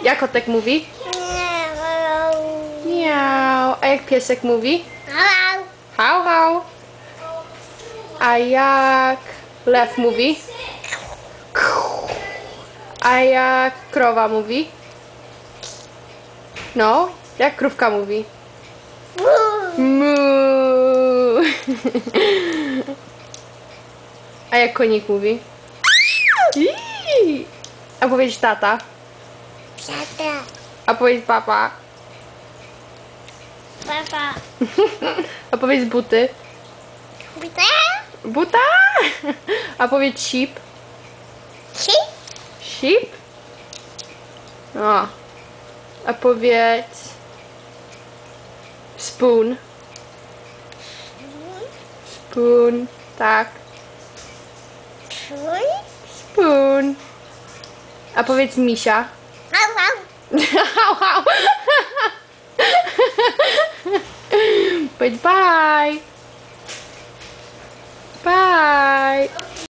Jak kotek mówi? Miau. A jak piesek mówi? Hał, hał. A jak lew mówi? A jak krowa mówi? No, jak krówka mówi? Mu. A jak konik mówi? Iii. A powiedzieć tata? A powiedzieć papa? A powiedzieć buty? Buta? A powiedzieć sheep? Sheep? O. A powiedz spoon. Spoon, tak. Spoon. A powiedz misia. Hał, hał. Powiedz bye.